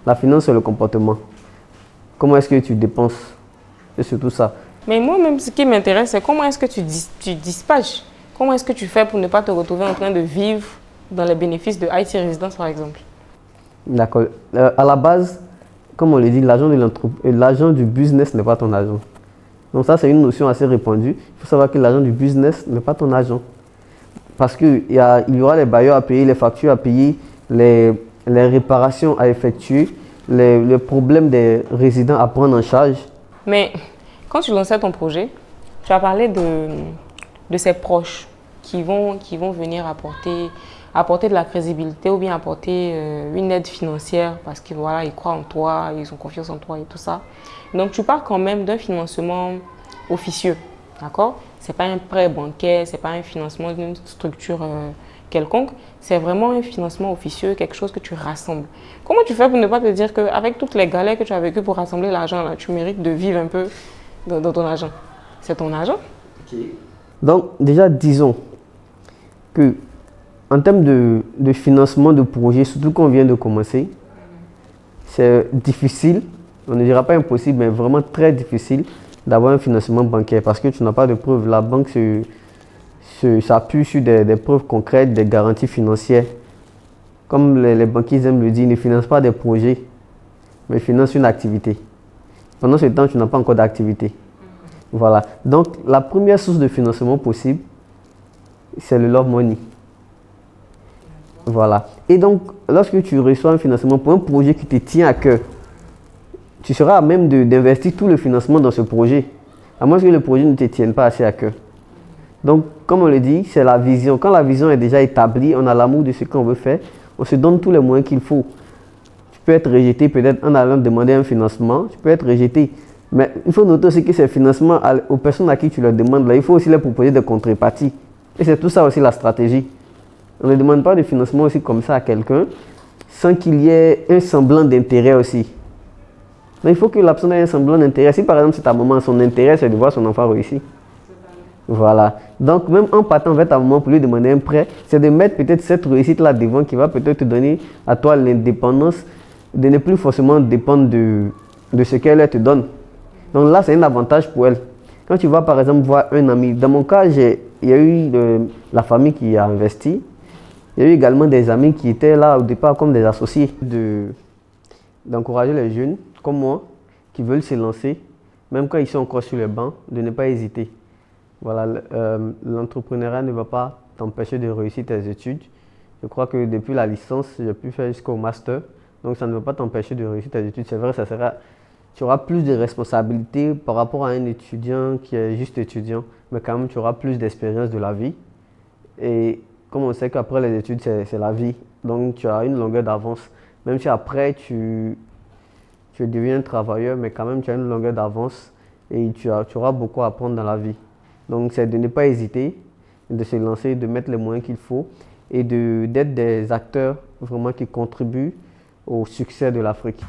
La finance, c'est le comportement. Comment est-ce que tu dépenses? C'est surtout ça. Mais moi-même, ce qui m'intéresse, c'est comment est-ce que tu dispatches? Comment est-ce que tu fais pour ne pas te retrouver en train de vivre dans les bénéfices de IT Résidence, par exemple? D'accord. À la base, comme on le dit, l'argent du business n'est pas ton argent. Donc ça, c'est une notion assez répandue. Il faut savoir que l'argent du business n'est pas ton argent. Parce qu'il y aura les bailleurs à payer, les factures à payer, les réparations à effectuer, les problèmes des résidents à prendre en charge. Mais quand tu lançais ton projet, tu as parlé de ses proches qui vont venir apporter de la crédibilité ou bien apporter une aide financière parce qu'ils voilà, ils croient en toi, ils ont confiance en toi et tout ça. Donc tu parles quand même d'un financement officieux, d'accord? Ce n'est pas un prêt bancaire, ce n'est pas un financement d'une structure quelconque, c'est vraiment un financement officieux, quelque chose que tu rassembles. Comment tu fais pour ne pas te dire qu'avec toutes les galères que tu as vécues pour rassembler l'argent, là, tu mérites de vivre un peu dans ton argent? C'est ton argent? Okay. Donc déjà, disons que en termes de financement de projet, surtout qu'on vient de commencer, c'est difficile, on ne dira pas impossible, mais vraiment très difficile d'avoir un financement bancaire parce que tu n'as pas de preuves. La banque s'appuie sur des preuves concrètes, des garanties financières. Comme les banquiers aiment le dire, ils ne financent pas des projets, mais ils financent une activité. Pendant ce temps, tu n'as pas encore d'activité. Voilà. Donc, la première source de financement possible, c'est le love money. Voilà. Et donc, lorsque tu reçois un financement pour un projet qui te tient à cœur, tu seras à même d'investir tout le financement dans ce projet, à moins que le projet ne te tienne pas assez à cœur. Donc, comme on le dit, c'est la vision. Quand la vision est déjà établie, on a l'amour de ce qu'on veut faire, on se donne tous les moyens qu'il faut. Tu peux être rejeté peut-être en allant demander un financement, tu peux être rejeté. Mais il faut noter aussi que ces financements, aux personnes à qui tu leur demandes, là, il faut aussi leur proposer des contreparties. Et c'est tout ça aussi la stratégie. On ne demande pas de financement aussi comme ça à quelqu'un, sans qu'il y ait un semblant d'intérêt aussi. Donc il faut que la personne ait un semblant d'intérêt. Si par exemple c'est ta maman, son intérêt c'est de voir son enfant réussir. Voilà. Donc même en partant vers ta maman pour lui demander un prêt, c'est de mettre peut-être cette réussite-là devant qui va peut-être te donner à toi l'indépendance de ne plus forcément dépendre de ce qu'elle te donne. Donc là, c'est un avantage pour elle. Quand tu vas par exemple voir un ami, dans mon cas, il y a eu la famille qui a investi. Il y a eu également des amis qui étaient là au départ comme des associés. D'encourager les jeunes comme moi qui veulent se lancer, même quand ils sont encore sur les bancs, de ne pas hésiter. Voilà, l'entrepreneuriat ne va pas t'empêcher de réussir tes études. Je crois que depuis la licence, j'ai pu faire jusqu'au master. Donc ça ne va pas t'empêcher de réussir tes études. C'est vrai, tu auras plus de responsabilités par rapport à un étudiant qui est juste étudiant, mais quand même tu auras plus d'expérience de la vie. Et comme on sait qu'après les études, c'est la vie, donc tu as une longueur d'avance. Même si après tu deviens travailleur, mais quand même tu as une longueur d'avance et tu auras beaucoup à apprendre dans la vie. Donc c'est de ne pas hésiter, de se lancer, de mettre les moyens qu'il faut et d'être des acteurs vraiment qui contribuent au succès de l'Afrique.